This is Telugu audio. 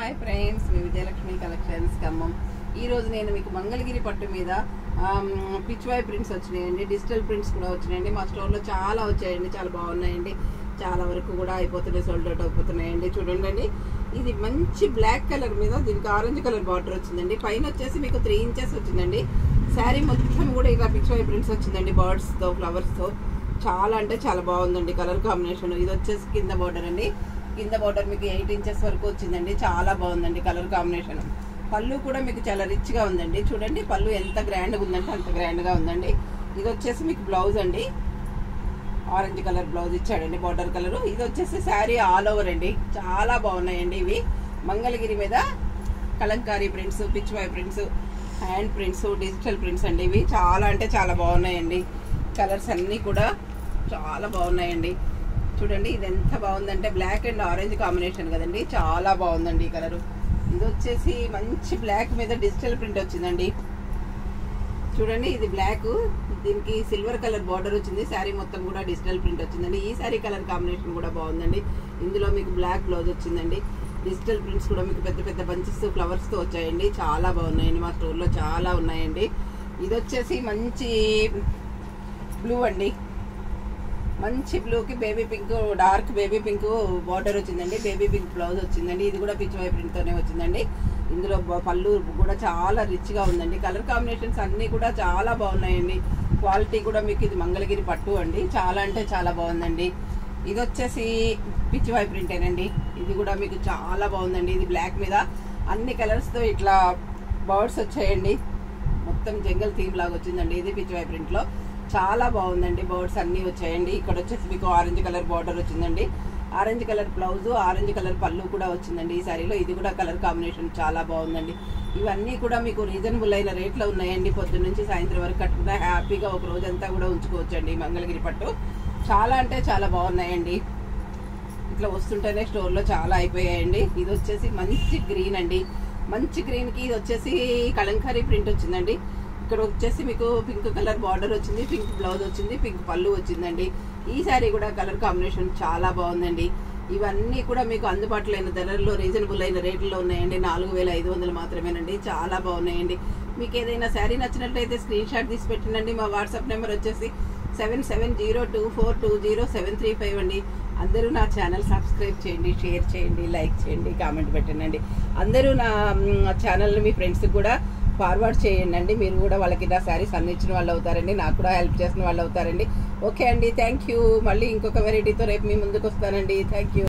హాయ్ ఫ్రెండ్స్, మీ విజయలక్ష్మి కలెక్షన్స్ ఖమ్మం. ఈరోజు నేను మీకు మంగళగిరి పట్టు మీద పిచ్వాయ్ ప్రింట్స్ వచ్చినాయండి, డిజిటల్ ప్రింట్స్ కూడా వచ్చినాయండి. మా స్టోర్లో చాలా వచ్చాయండి, చాలా బాగున్నాయండి. చాలా వరకు కూడా అయిపోతున్నాయి, సోల్డ్ అవుట్ అయిపోతున్నాయండి. చూడండి, ఇది మంచి బ్లాక్ కలర్ మీద దీనికి ఆరెంజ్ కలర్ బార్డర్ వచ్చిందండి. పైన వచ్చేసి మీకు 3 ఇంచెస్ వచ్చిందండి. శారీ మొత్తం కూడా ఇలా పిచ్వాయ్ ప్రింట్స్ వచ్చిందండి, బర్డ్స్తో ఫ్లవర్స్తో. చాలా అంటే చాలా బాగుందండి కలర్ కాంబినేషన్. ఇది వచ్చేసి కింద బార్డర్ అండి. కింద బార్డర్ మీకు 8 ఇంచెస్ వరకు వచ్చిందండి. చాలా బాగుందండి కలర్ కాంబినేషన్. పళ్ళు కూడా మీకు చాలా రిచ్గా ఉందండి. చూడండి పళ్ళు ఎంత గ్రాండ్గా ఉందంటే అంత గ్రాండ్గా ఉందండి. ఇది వచ్చేసి మీకు బ్లౌజ్ అండి, ఆరెంజ్ కలర్ బ్లౌజ్ ఇచ్చాడండి, బార్డర్ కలర్. ఇది వచ్చేసి శారీ ఆల్ ఓవర్ అండి. చాలా బాగున్నాయండి ఇవి. మంగళగిరి మీద Kalamkari prints, Pichwai prints, hand prints, digital prints అండి. ఇవి చాలా అంటే చాలా బాగున్నాయండి. కలర్స్ అన్నీ కూడా చాలా బాగున్నాయండి. చూడండి ఇది ఎంత బాగుందంటే బ్లాక్ అండ్ ఆరెంజ్ కాంబినేషన్ కదండి, చాలా బాగుందండి ఈ కలరు. ఇది వచ్చేసి మంచి బ్లాక్ మీద డిజిటల్ ప్రింట్ వచ్చిందండి. చూడండి ఇది బ్లాక్, దీనికి సిల్వర్ కలర్ బార్డర్ వచ్చింది. శారీ మొత్తం కూడా డిజిటల్ ప్రింట్ వచ్చిందండి. ఈ శారీ కలర్ కాంబినేషన్ కూడా బాగుందండి. ఇందులో మీకు బ్లాక్ బ్లౌజ్ వచ్చిందండి. డిజిటల్ ప్రింట్స్ కూడా మీకు పెద్ద పెద్ద బంచెస్ ఫ్లవర్స్తో వచ్చాయండి. చాలా బాగున్నాయండి, మా స్టోర్లో చాలా ఉన్నాయండి. ఇది వచ్చేసి మంచి బ్లూ అండి, మంచి బ్లూకి baby pink, dark baby pink border వచ్చిందండి. బేబీ పింక్ బ్లౌజ్ వచ్చిందండి. ఇది కూడా పిచ్వాయ్ ప్రింట్తోనే వచ్చిందండి. ఇందులో పళ్ళు కూడా చాలా రిచ్గా ఉందండి. కలర్ కాంబినేషన్స్ అన్నీ కూడా చాలా బాగున్నాయండి. క్వాలిటీ కూడా మీకు ఇది మంగళగిరి పట్టు అండి, చాలా అంటే చాలా బాగుందండి. ఇది వచ్చేసి పిచ్వాయ్ ప్రింటేనండి. ఇది కూడా మీకు చాలా బాగుందండి. ఇది బ్లాక్ మీద అన్ని కలర్స్తో ఇట్లా బర్డ్స్ వచ్చాయండి. మొత్తం జంగల్ థీమ్ లాగా వచ్చిందండి. ఇది పిచ్వాయ్ ప్రింట్లో చాలా బాగుందండి. బర్డ్స్ అన్నీ వచ్చాయండి. ఇక్కడ వచ్చేసి మీకు ఆరెంజ్ కలర్ బార్డర్ వచ్చిందండి. Orange colour blouse, orange colour పళ్ళు కూడా వచ్చిందండి ఈ శారీలో. ఇది కూడా కలర్ కాంబినేషన్ చాలా బాగుందండి. ఇవన్నీ కూడా మీకు రీజనబుల్ అయిన రేట్లో ఉన్నాయండి. పొద్దున్న నుంచి సాయంత్రం వరకు కట్టుకున్నా హ్యాపీగా ఒక రోజంతా కూడా ఉంచుకోవచ్చండి మంగళగిరి పట్టు. చాలా అంటే చాలా బాగున్నాయండి. ఇట్లా వస్తుంటేనే స్టోర్లో చాలా అయిపోయాయండి. ఇది వచ్చేసి మంచి గ్రీన్ అండి. మంచి గ్రీన్కి ఇది వచ్చేసి కలంకారీ ప్రింట్ వచ్చిందండి. ఇక్కడ వచ్చేసి మీకు పింక్ కలర్ బార్డర్ వచ్చింది, పింక్ బ్లౌజ్ వచ్చింది, పింక్ పళ్ళు వచ్చిందండి. ఈ శారీ కూడా కలర్ కాంబినేషన్ చాలా బాగుందండి. ఇవన్నీ కూడా మీకు అందుబాటులో అయిన ధరల్లో రీజనబుల్ అయిన రేట్లో ఉన్నాయండి. 4500 మాత్రమేనండి. చాలా బాగున్నాయండి. మీకు ఏదైనా శారీ నచ్చినట్లయితే స్క్రీన్ షాట్ తీసి పెట్టండి. మా వాట్సాప్ నెంబర్ వచ్చేసి 7702420735 అండి. అందరూ నా ఛానల్ సబ్స్క్రైబ్ చేయండి, షేర్ చేయండి, లైక్ చేయండి, కామెంట్ పెట్టండి. అందరూ నా ఛానల్ని మీ ఫ్రెండ్స్కి కూడా ఫార్వర్డ్ చేయండి. మీరు కూడా వాళ్ళకి నా శారీస్ అందించిన వాళ్ళు అవుతారండి, నాకు కూడా హెల్ప్ చేసిన వాళ్ళు అవుతారండి. ఓకే అండి, థ్యాంక్ యూ. మళ్ళీ ఇంకొక వెరైటీతో రేపు మీ ముందుకు వస్తానండి. Thank you.